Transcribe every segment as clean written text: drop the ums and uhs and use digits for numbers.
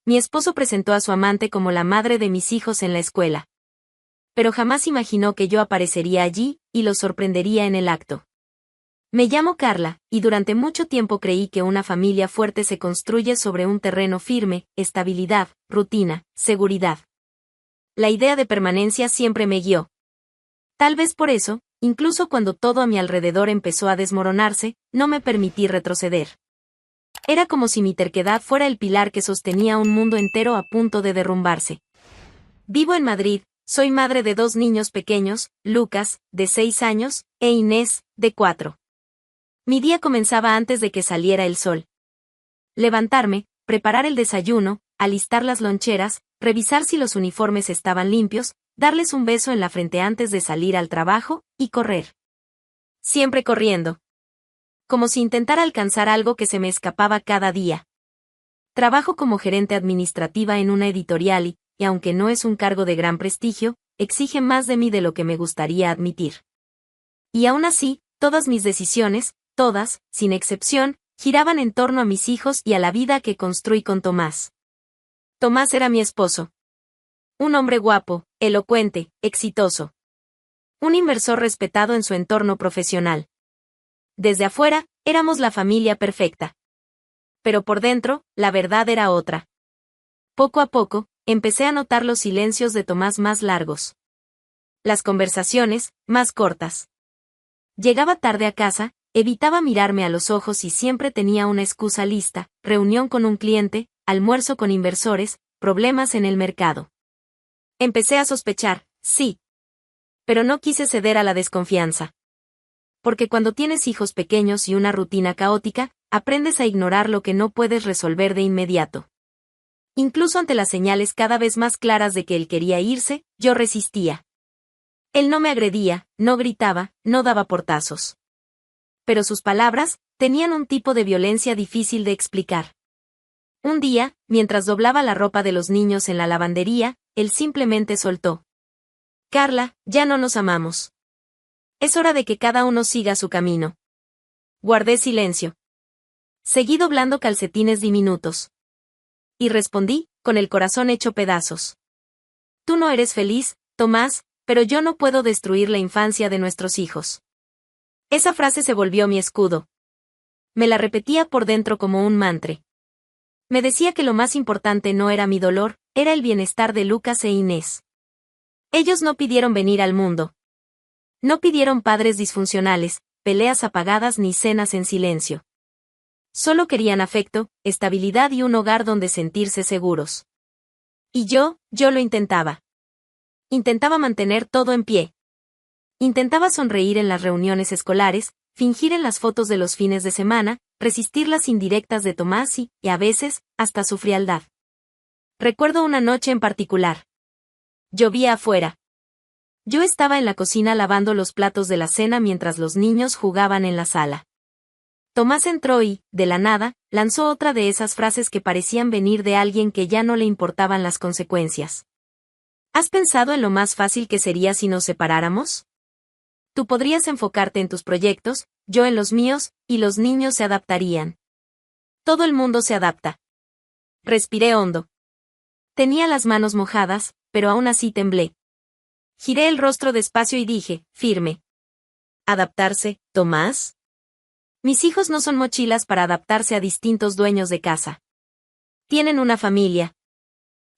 mi esposo presentó a su amante como la madre de mis hijos en la escuela. Pero jamás imaginó que yo aparecería allí, y los sorprendería en el acto. Me llamo Carla, y durante mucho tiempo creí que una familia fuerte se construye sobre un terreno firme, estabilidad, rutina, seguridad. La idea de permanencia siempre me guió. Tal vez por eso, incluso cuando todo a mi alrededor empezó a desmoronarse, no me permití retroceder. Era como si mi terquedad fuera el pilar que sostenía un mundo entero a punto de derrumbarse. Vivo en Madrid, soy madre de 2 niños pequeños, Lucas, de 6 años, e Inés, de 4. Mi día comenzaba antes de que saliera el sol. Levantarme, preparar el desayuno, alistar las loncheras, revisar si los uniformes estaban limpios, darles un beso en la frente antes de salir al trabajo, y correr. Siempre corriendo. Como si intentara alcanzar algo que se me escapaba cada día. Trabajo como gerente administrativa en una editorial y aunque no es un cargo de gran prestigio, exige más de mí de lo que me gustaría admitir. Y aún así, todas mis decisiones, todas, sin excepción, giraban en torno a mis hijos y a la vida que construí con Tomás. Tomás era mi esposo. Un hombre guapo, elocuente, exitoso. Un inversor respetado en su entorno profesional. Desde afuera, éramos la familia perfecta. Pero por dentro, la verdad era otra. Poco a poco, empecé a notar los silencios de Tomás más largos. Las conversaciones, más cortas. Llegaba tarde a casa, evitaba mirarme a los ojos y siempre tenía una excusa lista: reunión con un cliente, almuerzo con inversores, problemas en el mercado. Empecé a sospechar, sí. Pero no quise ceder a la desconfianza. Porque cuando tienes hijos pequeños y una rutina caótica, aprendes a ignorar lo que no puedes resolver de inmediato. Incluso ante las señales cada vez más claras de que él quería irse, yo resistía. Él no me agredía, no gritaba, no daba portazos. Pero sus palabras tenían un tipo de violencia difícil de explicar. Un día, mientras doblaba la ropa de los niños en la lavandería, él simplemente soltó: Carla, ya no nos amamos. Es hora de que cada uno siga su camino. Guardé silencio. Seguí doblando calcetines diminutos. Y respondí, con el corazón hecho pedazos: Tú no eres feliz, Tomás, pero yo no puedo destruir la infancia de nuestros hijos. Esa frase se volvió mi escudo. Me la repetía por dentro como un mantra. Me decía que lo más importante no era mi dolor, era el bienestar de Lucas e Inés. Ellos no pidieron venir al mundo. No pidieron padres disfuncionales, peleas apagadas ni cenas en silencio. Solo querían afecto, estabilidad y un hogar donde sentirse seguros. Y yo lo intentaba. Intentaba mantener todo en pie. Intentaba sonreír en las reuniones escolares, fingir en las fotos de los fines de semana, resistir las indirectas de Tomás y, a veces, hasta su frialdad. Recuerdo una noche en particular. Llovía afuera. Yo estaba en la cocina lavando los platos de la cena mientras los niños jugaban en la sala. Tomás entró y, de la nada, lanzó otra de esas frases que parecían venir de alguien que ya no le importaban las consecuencias. ¿Has pensado en lo más fácil que sería si nos separáramos? Tú podrías enfocarte en tus proyectos, yo en los míos, y los niños se adaptarían. Todo el mundo se adapta. Respiré hondo. Tenía las manos mojadas, pero aún así temblé. Giré el rostro despacio y dije, firme: ¿Adaptarse, Tomás? Mis hijos no son mochilas para adaptarse a distintos dueños de casa. Tienen una familia.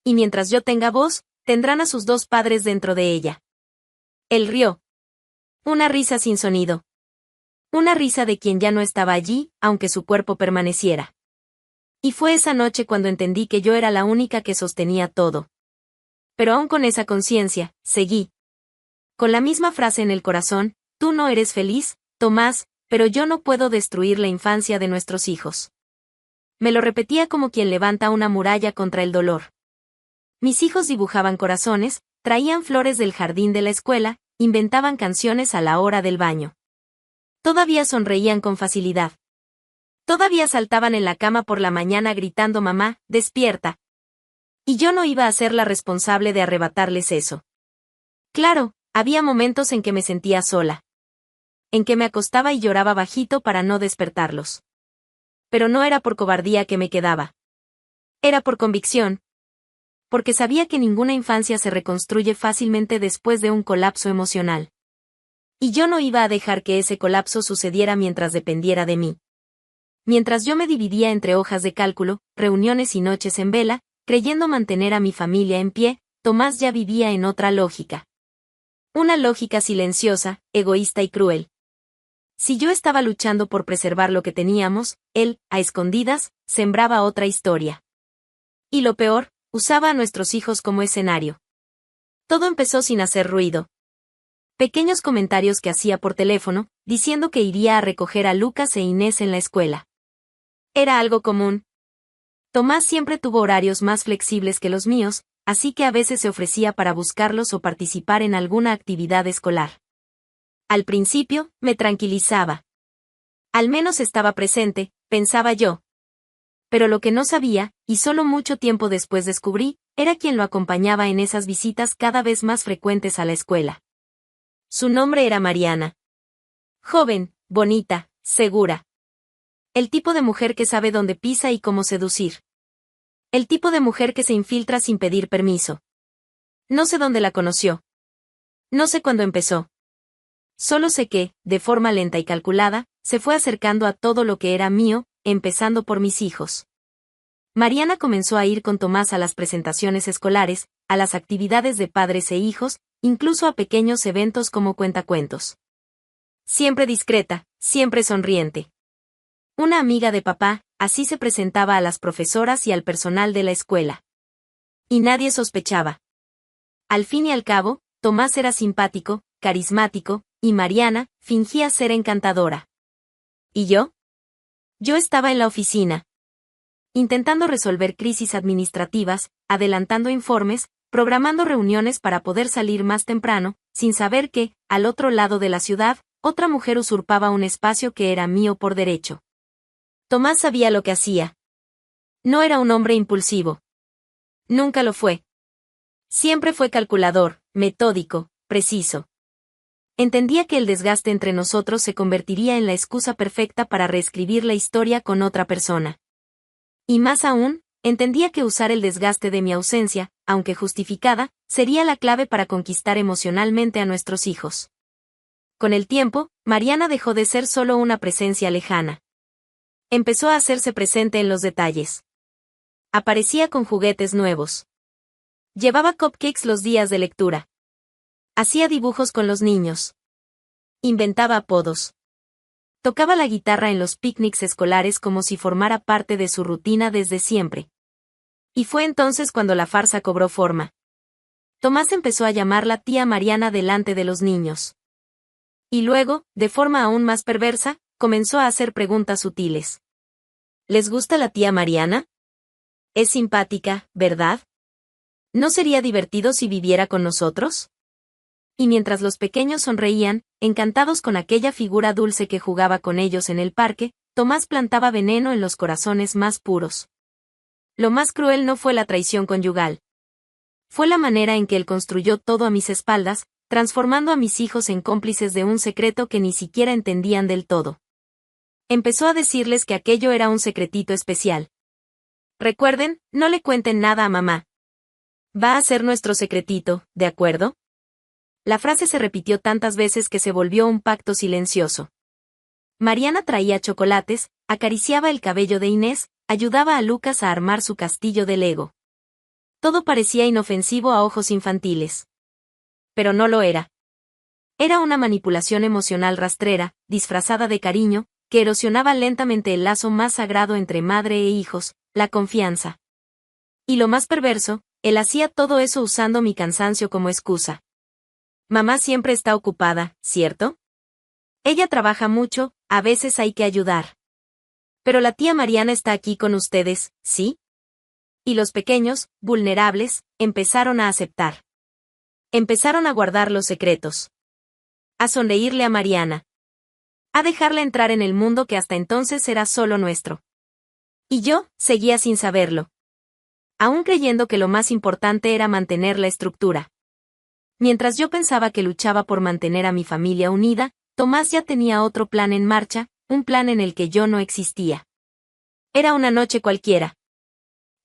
Y mientras yo tenga voz, tendrán a sus 2 padres dentro de ella. Él rió. Una risa sin sonido. Una risa de quien ya no estaba allí, aunque su cuerpo permaneciera. Y fue esa noche cuando entendí que yo era la única que sostenía todo. Pero aún con esa conciencia, seguí. Con la misma frase en el corazón: tú no eres feliz, Tomás, pero yo no puedo destruir la infancia de nuestros hijos. Me lo repetía como quien levanta una muralla contra el dolor. Mis hijos dibujaban corazones, traían flores del jardín de la escuela, inventaban canciones a la hora del baño. Todavía sonreían con facilidad. Todavía saltaban en la cama por la mañana gritando: mamá, despierta. Y yo no iba a ser la responsable de arrebatarles eso. Claro, había momentos en que me sentía sola. En que me acostaba y lloraba bajito para no despertarlos. Pero no era por cobardía que me quedaba. Era por convicción, porque sabía que ninguna infancia se reconstruye fácilmente después de un colapso emocional. Y yo no iba a dejar que ese colapso sucediera mientras dependiera de mí. Mientras yo me dividía entre hojas de cálculo, reuniones y noches en vela, creyendo mantener a mi familia en pie, Tomás ya vivía en otra lógica. Una lógica silenciosa, egoísta y cruel. Si yo estaba luchando por preservar lo que teníamos, él, a escondidas, sembraba otra historia. Y lo peor, usaba a nuestros hijos como escenario. Todo empezó sin hacer ruido. Pequeños comentarios que hacía por teléfono, diciendo que iría a recoger a Lucas e Inés en la escuela. Era algo común. Tomás siempre tuvo horarios más flexibles que los míos, así que a veces se ofrecía para buscarlos o participar en alguna actividad escolar. Al principio, me tranquilizaba. Al menos estaba presente, pensaba yo. Pero lo que no sabía, y solo mucho tiempo después descubrí, era quien lo acompañaba en esas visitas cada vez más frecuentes a la escuela. Su nombre era Mariana. Joven, bonita, segura. El tipo de mujer que sabe dónde pisa y cómo seducir. El tipo de mujer que se infiltra sin pedir permiso. No sé dónde la conoció. No sé cuándo empezó. Solo sé que, de forma lenta y calculada, se fue acercando a todo lo que era mío, empezando por mis hijos. Mariana comenzó a ir con Tomás a las presentaciones escolares, a las actividades de padres e hijos, incluso a pequeños eventos como cuentacuentos. Siempre discreta, siempre sonriente. Una amiga de papá, así se presentaba a las profesoras y al personal de la escuela. Y nadie sospechaba. Al fin y al cabo, Tomás era simpático, carismático, y Mariana fingía ser encantadora. ¿Y yo? Yo estaba en la oficina, intentando resolver crisis administrativas, adelantando informes, programando reuniones para poder salir más temprano, sin saber que, al otro lado de la ciudad, otra mujer usurpaba un espacio que era mío por derecho. Tomás sabía lo que hacía. No era un hombre impulsivo. Nunca lo fue. Siempre fue calculador, metódico, preciso. Entendía que el desgaste entre nosotros se convertiría en la excusa perfecta para reescribir la historia con otra persona. Y más aún, entendía que usar el desgaste de mi ausencia, aunque justificada, sería la clave para conquistar emocionalmente a nuestros hijos. Con el tiempo, Mariana dejó de ser solo una presencia lejana. Empezó a hacerse presente en los detalles. Aparecía con juguetes nuevos. Llevaba cupcakes los días de lectura. Hacía dibujos con los niños. Inventaba apodos. Tocaba la guitarra en los picnics escolares como si formara parte de su rutina desde siempre. Y fue entonces cuando la farsa cobró forma. Tomás empezó a llamarla tía Mariana delante de los niños. Y luego, de forma aún más perversa, comenzó a hacer preguntas sutiles. ¿Les gusta la tía Mariana? Es simpática, ¿verdad? ¿No sería divertido si viviera con nosotros? Y mientras los pequeños sonreían, encantados con aquella figura dulce que jugaba con ellos en el parque, Tomás plantaba veneno en los corazones más puros. Lo más cruel no fue la traición conyugal. Fue la manera en que él construyó todo a mis espaldas, transformando a mis hijos en cómplices de un secreto que ni siquiera entendían del todo. Empezó a decirles que aquello era un secretito especial. Recuerden, no le cuenten nada a mamá. Va a ser nuestro secretito, ¿de acuerdo? La frase se repitió tantas veces que se volvió un pacto silencioso. Mariana traía chocolates, acariciaba el cabello de Inés, ayudaba a Lucas a armar su castillo de Lego. Todo parecía inofensivo a ojos infantiles. Pero no lo era. Era una manipulación emocional rastrera, disfrazada de cariño, que erosionaba lentamente el lazo más sagrado entre madre e hijos, la confianza. Y lo más perverso, él hacía todo eso usando mi cansancio como excusa. Mamá siempre está ocupada, ¿cierto? Ella trabaja mucho, a veces hay que ayudar. Pero la tía Mariana está aquí con ustedes, ¿sí? Y los pequeños, vulnerables, empezaron a aceptar. Empezaron a guardar los secretos. A sonreírle a Mariana. A dejarla entrar en el mundo que hasta entonces era solo nuestro. Y yo, seguía sin saberlo. Aún creyendo que lo más importante era mantener la estructura. Mientras yo pensaba que luchaba por mantener a mi familia unida, Tomás ya tenía otro plan en marcha, un plan en el que yo no existía. Era una noche cualquiera.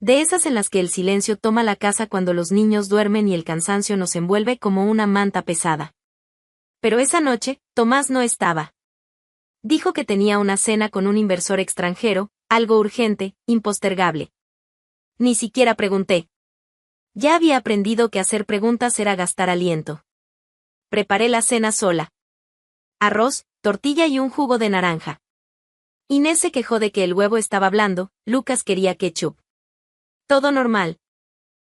De esas en las que el silencio toma la casa cuando los niños duermen y el cansancio nos envuelve como una manta pesada. Pero esa noche, Tomás no estaba. Dijo que tenía una cena con un inversor extranjero, algo urgente, impostergable. Ni siquiera pregunté. Ya había aprendido que hacer preguntas era gastar aliento. Preparé la cena sola. Arroz, tortilla y un jugo de naranja. Inés se quejó de que el huevo estaba blando, Lucas quería ketchup. Todo normal.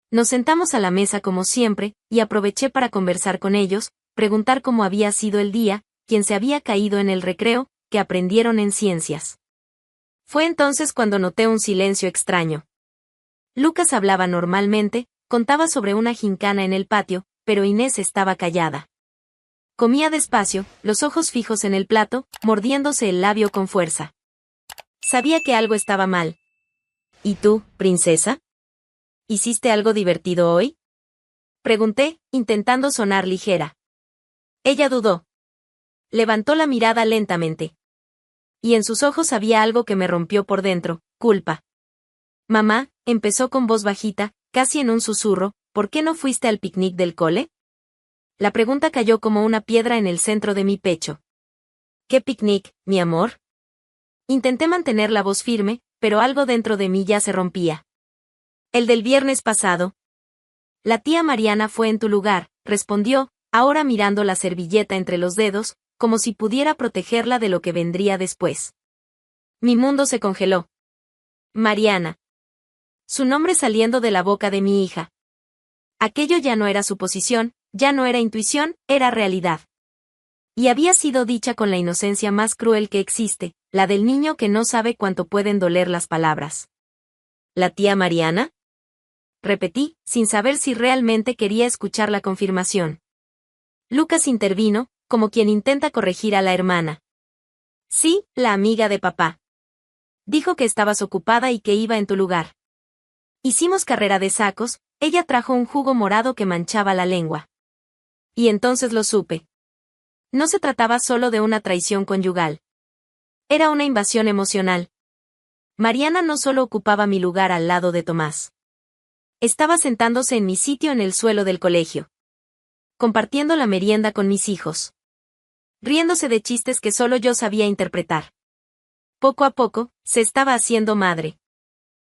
Nos sentamos a la mesa como siempre, y aproveché para conversar con ellos, preguntar cómo había sido el día, quién se había caído en el recreo, qué aprendieron en ciencias. Fue entonces cuando noté un silencio extraño. Lucas hablaba normalmente, contaba sobre una gincana en el patio, pero Inés estaba callada. Comía despacio, los ojos fijos en el plato, mordiéndose el labio con fuerza. Sabía que algo estaba mal. ¿Y tú, princesa? ¿Hiciste algo divertido hoy? Pregunté, intentando sonar ligera. Ella dudó. Levantó la mirada lentamente. Y en sus ojos había algo que me rompió por dentro, culpa. Mamá, empezó con voz bajita, casi en un susurro, ¿por qué no fuiste al picnic del cole? La pregunta cayó como una piedra en el centro de mi pecho. ¿Qué picnic, mi amor? Intenté mantener la voz firme, pero algo dentro de mí ya se rompía. El del viernes pasado. La tía Mariana fue en tu lugar, respondió, ahora mirando la servilleta entre los dedos, como si pudiera protegerla de lo que vendría después. Mi mundo se congeló. Mariana. Su nombre saliendo de la boca de mi hija. Aquello ya no era suposición, ya no era intuición, era realidad. Y había sido dicha con la inocencia más cruel que existe, la del niño que no sabe cuánto pueden doler las palabras. ¿La tía Mariana? Repetí, sin saber si realmente quería escuchar la confirmación. Lucas intervino, como quien intenta corregir a la hermana. Sí, la amiga de papá. Dijo que estabas ocupada y que iba en tu lugar. Hicimos carrera de sacos, ella trajo un jugo morado que manchaba la lengua. Y entonces lo supe. No se trataba solo de una traición conyugal. Era una invasión emocional. Mariana no solo ocupaba mi lugar al lado de Tomás. Estaba sentándose en mi sitio en el suelo del colegio. Compartiendo la merienda con mis hijos. Riéndose de chistes que solo yo sabía interpretar. Poco a poco, se estaba haciendo madre.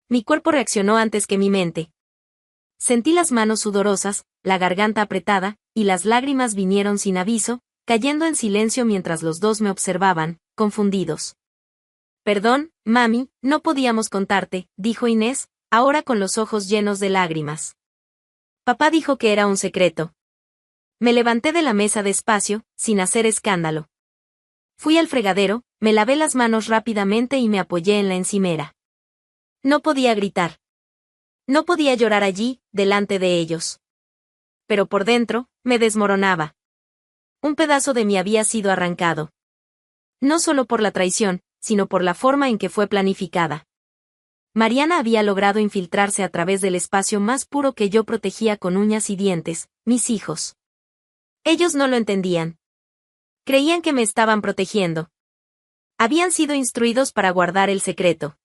Mi cuerpo reaccionó antes que mi mente. Sentí las manos sudorosas, la garganta apretada, y las lágrimas vinieron sin aviso, cayendo en silencio mientras los dos me observaban, confundidos. Perdón, mami, no podíamos contarte, dijo Inés, ahora con los ojos llenos de lágrimas. Papá dijo que era un secreto. Me levanté de la mesa despacio, sin hacer escándalo. Fui al fregadero, me lavé las manos rápidamente y me apoyé en la encimera. No podía gritar. No podía llorar allí, delante de ellos. Pero por dentro, me desmoronaba. Un pedazo de mí había sido arrancado. No solo por la traición, sino por la forma en que fue planificada. Mariana había logrado infiltrarse a través del espacio más puro que yo protegía con uñas y dientes, mis hijos. Ellos no lo entendían. Creían que me estaban protegiendo. Habían sido instruidos para guardar el secreto.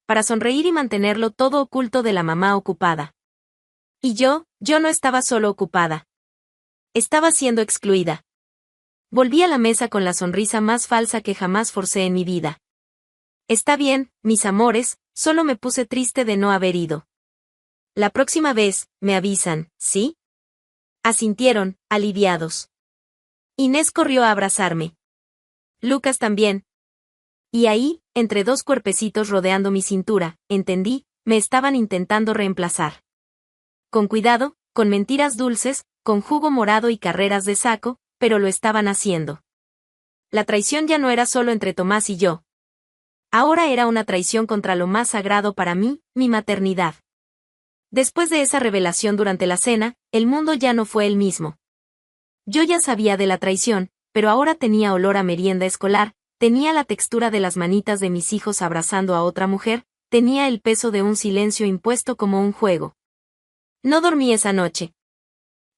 Para sonreír y mantenerlo todo oculto de la mamá ocupada. Y yo no estaba solo ocupada. Estaba siendo excluida. Volví a la mesa con la sonrisa más falsa que jamás forcé en mi vida. Está bien, mis amores, solo me puse triste de no haber ido. La próxima vez, me avisan, ¿sí? Asintieron, aliviados. Inés corrió a abrazarme. Lucas también. Y ahí, entre dos cuerpecitos rodeando mi cintura, entendí, me estaban intentando reemplazar. Con cuidado, con mentiras dulces, con jugo morado y carreras de saco, pero lo estaban haciendo. La traición ya no era solo entre Tomás y yo. Ahora era una traición contra lo más sagrado para mí, mi maternidad. Después de esa revelación durante la cena, el mundo ya no fue el mismo. Yo ya sabía de la traición, pero ahora tenía olor a merienda escolar, tenía la textura de las manitas de mis hijos abrazando a otra mujer, tenía el peso de un silencio impuesto como un juego. No dormí esa noche.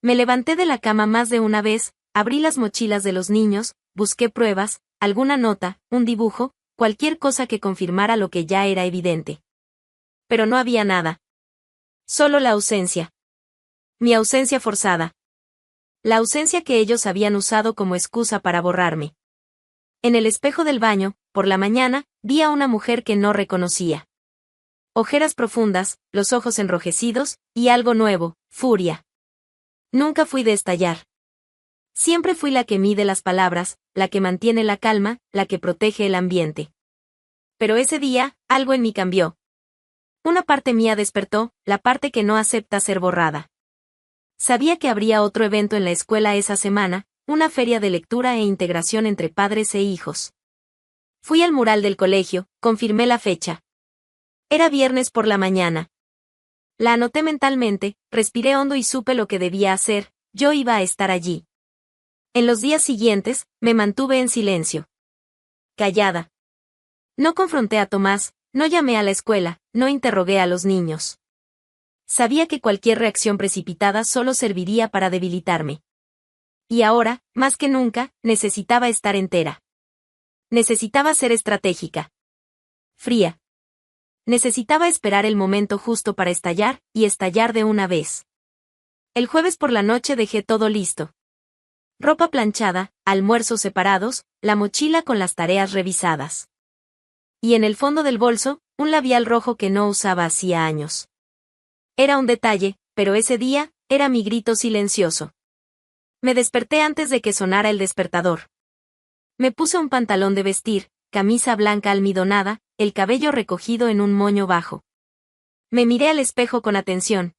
Me levanté de la cama más de una vez, abrí las mochilas de los niños, busqué pruebas, alguna nota, un dibujo, cualquier cosa que confirmara lo que ya era evidente. pero no había nada. Solo la ausencia. Mi ausencia forzada. La ausencia que ellos habían usado como excusa para borrarme. En el espejo del baño, por la mañana, vi a una mujer que no reconocía. Ojeras profundas, los ojos enrojecidos, y algo nuevo, furia. Nunca fui de estallar. Siempre fui la que mide las palabras, la que mantiene la calma, la que protege el ambiente. Pero ese día, algo en mí cambió. Una parte mía despertó, la parte que no acepta ser borrada. Sabía que habría otro evento en la escuela esa semana, una feria de lectura e integración entre padres e hijos. Fui al mural del colegio, confirmé la fecha. Era viernes por la mañana. La anoté mentalmente, respiré hondo y supe lo que debía hacer, yo iba a estar allí. En los días siguientes, me mantuve en silencio. Callada. No confronté a Tomás, no llamé a la escuela, no interrogué a los niños. Sabía que cualquier reacción precipitada solo serviría para debilitarme. Y ahora, más que nunca, necesitaba estar entera. Necesitaba ser estratégica. Fría. Necesitaba esperar el momento justo para estallar, y estallar de una vez. El jueves por la noche dejé todo listo. Ropa planchada, almuerzos separados, la mochila con las tareas revisadas. Y en el fondo del bolso, un labial rojo que no usaba hacía años. Era un detalle, pero ese día, era mi grito silencioso. Me desperté antes de que sonara el despertador. Me puse un pantalón de vestir, camisa blanca almidonada, el cabello recogido en un moño bajo. Me miré al espejo con atención.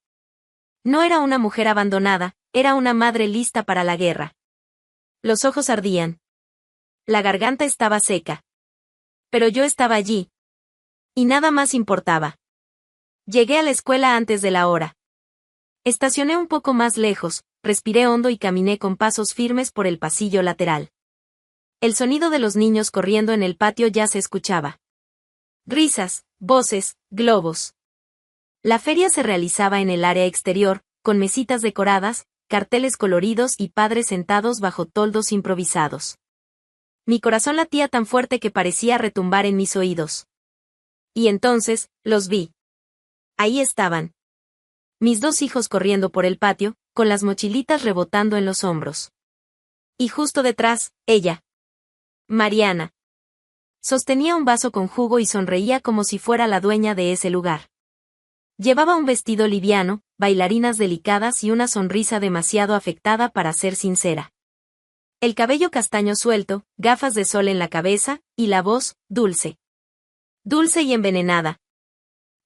No era una mujer abandonada, era una madre lista para la guerra. Los ojos ardían. La garganta estaba seca. Pero yo estaba allí. Y nada más importaba. Llegué a la escuela antes de la hora. Estacioné un poco más lejos, respiré hondo y caminé con pasos firmes por el pasillo lateral. El sonido de los niños corriendo en el patio ya se escuchaba. Risas, voces, globos. La feria se realizaba en el área exterior, con mesitas decoradas, carteles coloridos y padres sentados bajo toldos improvisados. Mi corazón latía tan fuerte que parecía retumbar en mis oídos. Y entonces, los vi. Ahí estaban. Mis dos hijos corriendo por el patio, con las mochilitas rebotando en los hombros. Y justo detrás, ella. Mariana. Sostenía un vaso con jugo y sonreía como si fuera la dueña de ese lugar. Llevaba un vestido liviano, bailarinas delicadas y una sonrisa demasiado afectada para ser sincera. El cabello castaño suelto, gafas de sol en la cabeza, y la voz, dulce. Dulce y envenenada.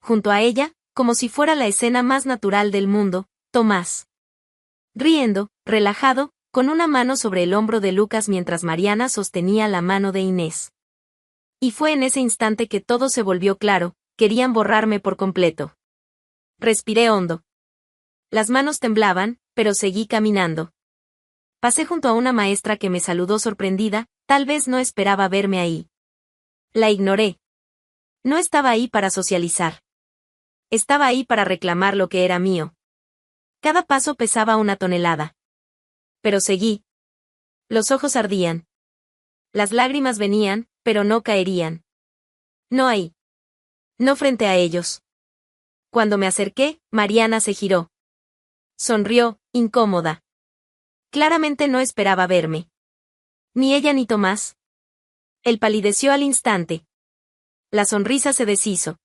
Junto a ella, como si fuera la escena más natural del mundo, Tomás. Riendo, relajado, con una mano sobre el hombro de Lucas mientras Mariana sostenía la mano de Inés. Y fue en ese instante que todo se volvió claro, querían borrarme por completo. Respiré hondo. Las manos temblaban, pero seguí caminando. Pasé junto a una maestra que me saludó sorprendida, tal vez no esperaba verme ahí. La ignoré. No estaba ahí para socializar. Estaba ahí para reclamar lo que era mío. Cada paso pesaba 1 tonelada. Pero seguí. Los ojos ardían. Las lágrimas venían, pero no caerían. No ahí. No frente a ellos. Cuando me acerqué, Mariana se giró. Sonrió, incómoda. Claramente no esperaba verme. Ni ella ni Tomás. Él palideció al instante. La sonrisa se deshizo.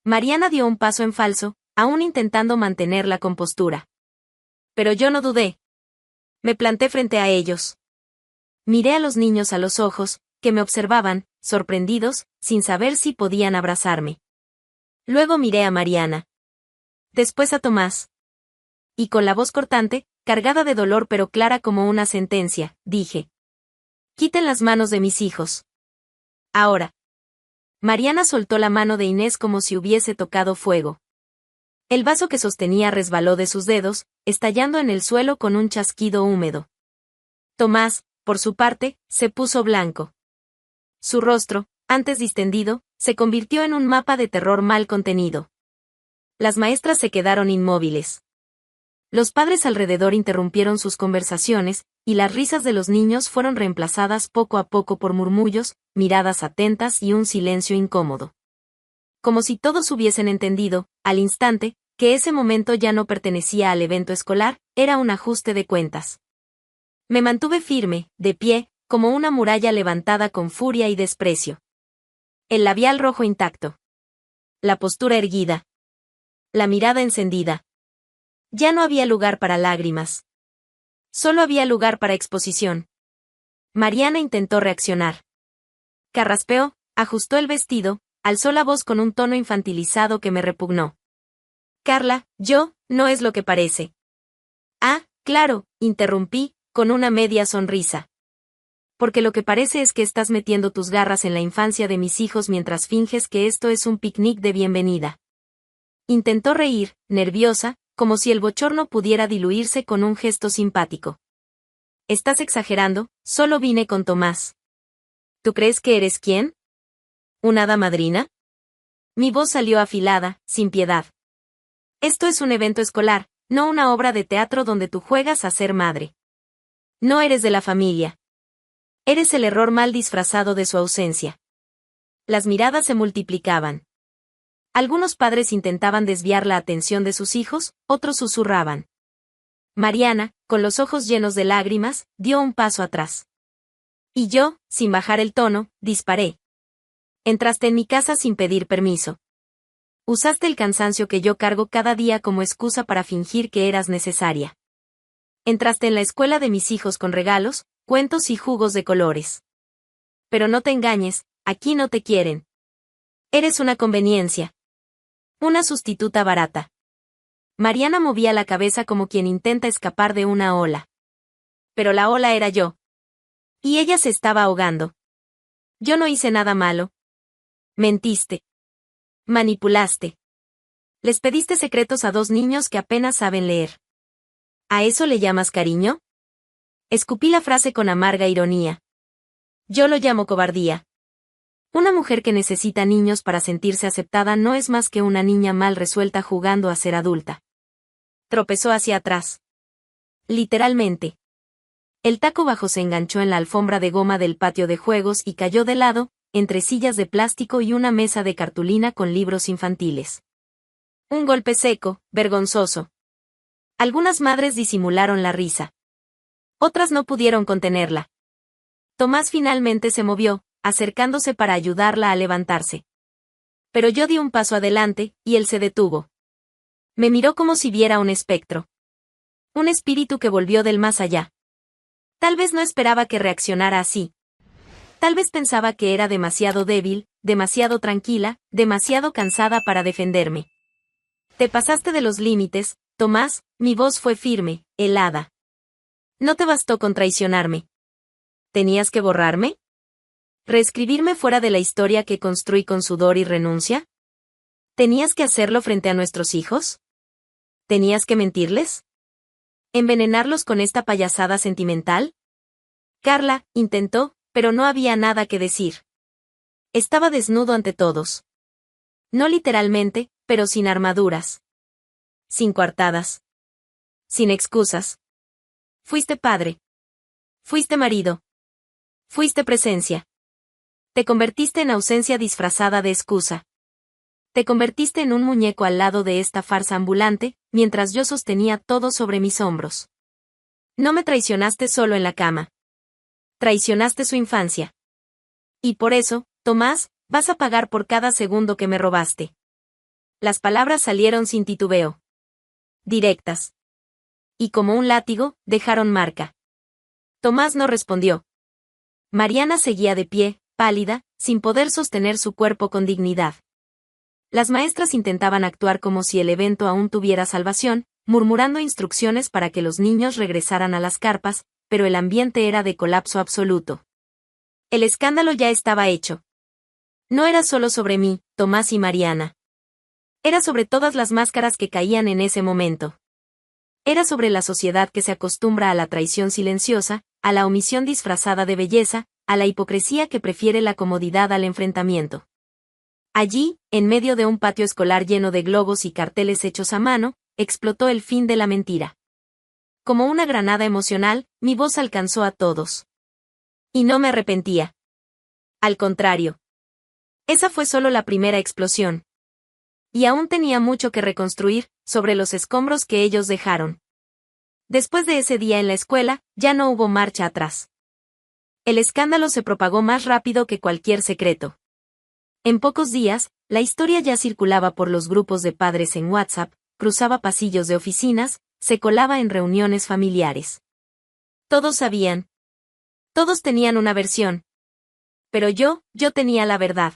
Mariana dio un paso en falso, aún intentando mantener la compostura. Pero yo no dudé. Me planté frente a ellos. Miré a los niños a los ojos, que me observaban, sorprendidos, sin saber si podían abrazarme. Luego miré a Mariana. Después a Tomás. Y con la voz cortante, cargada de dolor pero clara como una sentencia, dije. Quiten las manos de mis hijos. Ahora. Mariana soltó la mano de Inés como si hubiese tocado fuego. El vaso que sostenía resbaló de sus dedos, estallando en el suelo con un chasquido húmedo. Tomás, por su parte, se puso blanco. Su rostro, antes distendido, se convirtió en un mapa de terror mal contenido. Las maestras se quedaron inmóviles. Los padres alrededor interrumpieron sus conversaciones, y las risas de los niños fueron reemplazadas poco a poco por murmullos, miradas atentas y un silencio incómodo. como si todos hubiesen entendido, al instante, que ese momento ya no pertenecía al evento escolar, era un ajuste de cuentas. Me mantuve firme, de pie, como una muralla levantada con furia y desprecio. El labial rojo intacto. La postura erguida. La mirada encendida. Ya no había lugar para lágrimas. Solo había lugar para exposición. Mariana intentó reaccionar. Carraspeó, ajustó el vestido, alzó la voz con un tono infantilizado que me repugnó. Carla, no es lo que parece. Ah, claro, interrumpí, con una media sonrisa. Porque lo que parece es que estás metiendo tus garras en la infancia de mis hijos mientras finges que esto es un picnic de bienvenida. Intentó reír, nerviosa, como si el bochorno pudiera diluirse con un gesto simpático. Estás exagerando, solo vine con Tomás. ¿Tú crees que eres quién? ¿Una hada madrina? Mi voz salió afilada, sin piedad. Esto es un evento escolar, no una obra de teatro donde tú juegas a ser madre. No eres de la familia. Eres el error mal disfrazado de su ausencia. Las miradas se multiplicaban. Algunos padres intentaban desviar la atención de sus hijos, otros susurraban. Mariana, con los ojos llenos de lágrimas, dio un paso atrás. Y yo, sin bajar el tono, disparé. Entraste en mi casa sin pedir permiso. Usaste el cansancio que yo cargo cada día como excusa para fingir que eras necesaria. Entraste en la escuela de mis hijos con regalos, cuentos y jugos de colores. Pero no te engañes, aquí no te quieren. Eres una conveniencia. Una sustituta barata. Mariana movía la cabeza como quien intenta escapar de una ola. Pero la ola era yo. Y ella se estaba ahogando. Yo no hice nada malo. Mentiste. Manipulaste. Les pediste secretos a 2 niños que apenas saben leer. ¿A eso le llamas cariño? Escupí la frase con amarga ironía. Yo lo llamo cobardía. Una mujer que necesita niños para sentirse aceptada no es más que una niña mal resuelta jugando a ser adulta. Tropezó hacia atrás. Literalmente. El taco bajo se enganchó en la alfombra de goma del patio de juegos y cayó de lado, entre sillas de plástico y una mesa de cartulina con libros infantiles. Un golpe seco, vergonzoso. Algunas madres disimularon la risa. Otras no pudieron contenerla. Tomás finalmente se movió, acercándose para ayudarla a levantarse. Pero yo di un paso adelante, y él se detuvo. Me miró como si viera un espectro. Un espíritu que volvió del más allá. Tal vez no esperaba que reaccionara así. Tal vez pensaba que era demasiado débil, demasiado tranquila, demasiado cansada para defenderme. Te pasaste de los límites, Tomás, mi voz fue firme, helada. No te bastó con traicionarme. ¿Tenías que borrarme? ¿Reescribirme fuera de la historia que construí con sudor y renuncia? ¿Tenías que hacerlo frente a nuestros hijos? ¿Tenías que mentirles? ¿Envenenarlos con esta payasada sentimental? Carla intentó, pero no había nada que decir. Estaba desnudo ante todos. No literalmente, pero sin armaduras. Sin coartadas. Sin excusas. Fuiste padre. Fuiste marido. Fuiste presencia. Te convertiste en ausencia disfrazada de excusa. Te convertiste en un muñeco al lado de esta farsa ambulante, mientras yo sostenía todo sobre mis hombros. No me traicionaste solo en la cama. Traicionaste su infancia. Y por eso, Tomás, vas a pagar por cada segundo que me robaste. Las palabras salieron sin titubeo. Directas. Y como un látigo, dejaron marca. Tomás no respondió. Mariana seguía de pie, pálida, sin poder sostener su cuerpo con dignidad. Las maestras intentaban actuar como si el evento aún tuviera salvación, murmurando instrucciones para que los niños regresaran a las carpas, pero el ambiente era de colapso absoluto. El escándalo ya estaba hecho. No era solo sobre mí, Tomás y Mariana. Era sobre todas las máscaras que caían en ese momento. Era sobre la sociedad que se acostumbra a la traición silenciosa, a la omisión disfrazada de belleza, a la hipocresía que prefiere la comodidad al enfrentamiento. Allí, en medio de un patio escolar lleno de globos y carteles hechos a mano, explotó el fin de la mentira. Como una granada emocional, mi voz alcanzó a todos. Y no me arrepentía. Al contrario. Esa fue solo la primera explosión. Y aún tenía mucho que reconstruir, sobre los escombros que ellos dejaron. Después de ese día en la escuela, ya no hubo marcha atrás. El escándalo se propagó más rápido que cualquier secreto. En pocos días, la historia ya circulaba por los grupos de padres en WhatsApp, cruzaba pasillos de oficinas, se colaba en reuniones familiares. Todos sabían. Todos tenían una versión. Pero yo tenía la verdad.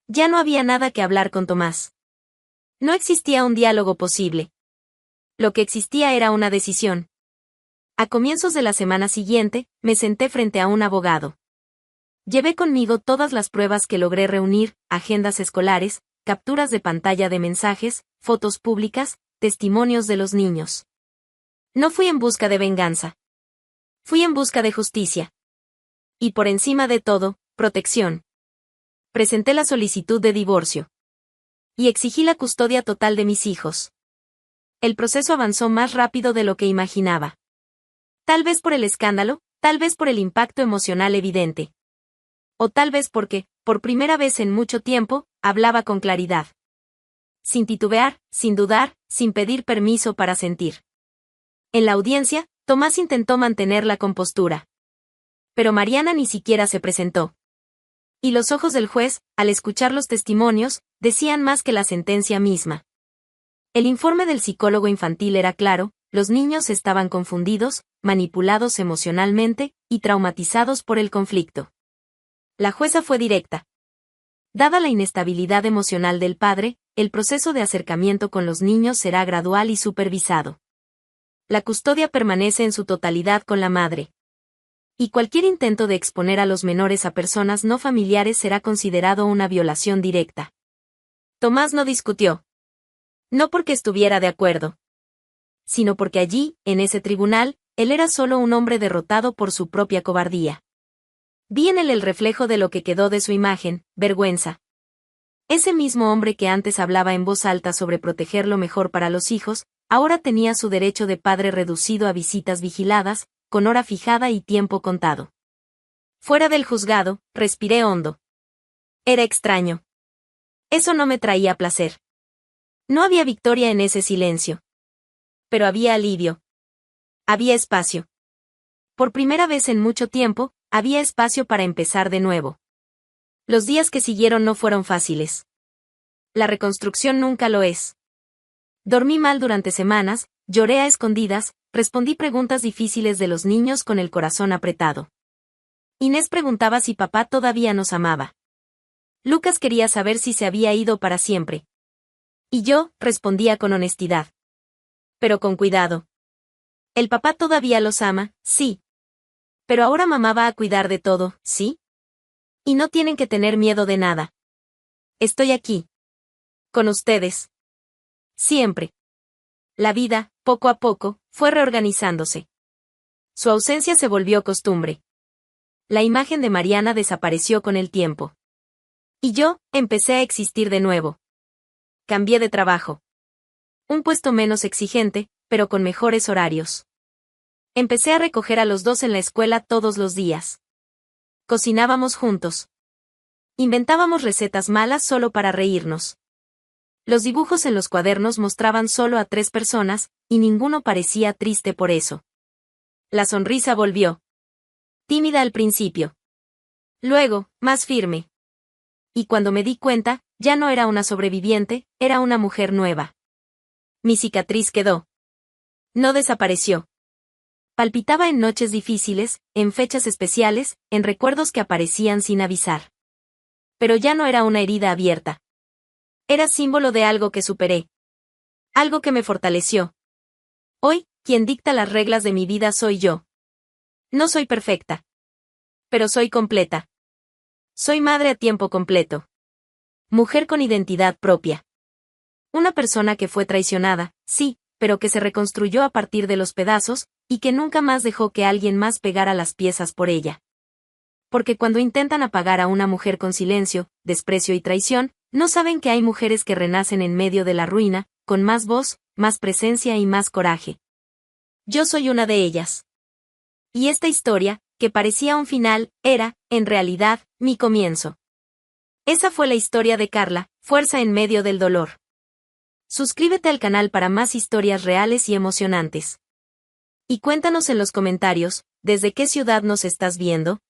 Ya no había nada que hablar con Tomás. No existía un diálogo posible. Lo que existía era una decisión. A comienzos de la semana siguiente, me senté frente a un abogado. Llevé conmigo todas las pruebas que logré reunir, agendas escolares, capturas de pantalla de mensajes, fotos públicas, testimonios de los niños. No fui en busca de venganza. Fui en busca de justicia. Y por encima de todo, protección. Presenté la solicitud de divorcio. Y exigí la custodia total de mis hijos. El proceso avanzó más rápido de lo que imaginaba. Tal vez por el escándalo, tal vez por el impacto emocional evidente. O tal vez porque, por primera vez en mucho tiempo, hablaba con claridad. Sin titubear, sin dudar, sin pedir permiso para sentir. En la audiencia, Tomás intentó mantener la compostura. Pero Mariana ni siquiera se presentó. Y los ojos del juez, al escuchar los testimonios, decían más que la sentencia misma. El informe del psicólogo infantil era claro, los niños estaban confundidos, manipulados emocionalmente, y traumatizados por el conflicto. La jueza fue directa. Dada la inestabilidad emocional del padre, el proceso de acercamiento con los niños será gradual y supervisado. La custodia permanece en su totalidad con la madre. Y cualquier intento de exponer a los menores a personas no familiares será considerado una violación directa. Tomás no discutió. No porque estuviera de acuerdo. Sino porque allí, en ese tribunal, él era solo un hombre derrotado por su propia cobardía. Vi en él el reflejo de lo que quedó de su imagen, vergüenza. Ese mismo hombre que antes hablaba en voz alta sobre proteger lo mejor para los hijos, ahora tenía su derecho de padre reducido a visitas vigiladas, con hora fijada y tiempo contado. Fuera del juzgado, respiré hondo. Era extraño. Eso no me traía placer. No había victoria en ese silencio. Pero había alivio. Había espacio. Por primera vez en mucho tiempo, había espacio para empezar de nuevo. Los días que siguieron no fueron fáciles. La reconstrucción nunca lo es. Dormí mal durante semanas, lloré a escondidas, respondí preguntas difíciles de los niños con el corazón apretado. Inés preguntaba si papá todavía nos amaba. Lucas quería saber si se había ido para siempre. Y yo, respondía con honestidad. Pero con cuidado. El papá todavía los ama, sí. Pero ahora mamá va a cuidar de todo, ¿sí? Y no tienen que tener miedo de nada. Estoy aquí. Con ustedes. Siempre. La vida, poco a poco, fue reorganizándose. Su ausencia se volvió costumbre. La imagen de Mariana desapareció con el tiempo. Y yo, empecé a existir de nuevo. Cambié de trabajo. Un puesto menos exigente, pero con mejores horarios. Empecé a recoger a los dos en la escuela todos los días. Cocinábamos juntos. Inventábamos recetas malas solo para reírnos. Los dibujos en los cuadernos mostraban solo a 3 personas, y ninguno parecía triste por eso. La sonrisa volvió. Tímida al principio. Luego, más firme. Y cuando me di cuenta, ya no era una sobreviviente, era una mujer nueva. Mi cicatriz quedó. No desapareció. Palpitaba en noches difíciles, en fechas especiales, en recuerdos que aparecían sin avisar. Pero ya no era una herida abierta. Era símbolo de algo que superé. Algo que me fortaleció. Hoy, quien dicta las reglas de mi vida soy yo. No soy perfecta. Pero soy completa. Soy madre a tiempo completo. Mujer con identidad propia. Una persona que fue traicionada, sí, pero que se reconstruyó a partir de los pedazos, y que nunca más dejó que alguien más pegara las piezas por ella. Porque cuando intentan apagar a una mujer con silencio, desprecio y traición, no saben que hay mujeres que renacen en medio de la ruina, con más voz, más presencia y más coraje. Yo soy una de ellas. Y esta historia, que parecía un final, era, en realidad, mi comienzo. Esa fue la historia de Carla, fuerza en medio del dolor. Suscríbete al canal para más historias reales y emocionantes. Y cuéntanos en los comentarios, ¿desde qué ciudad nos estás viendo?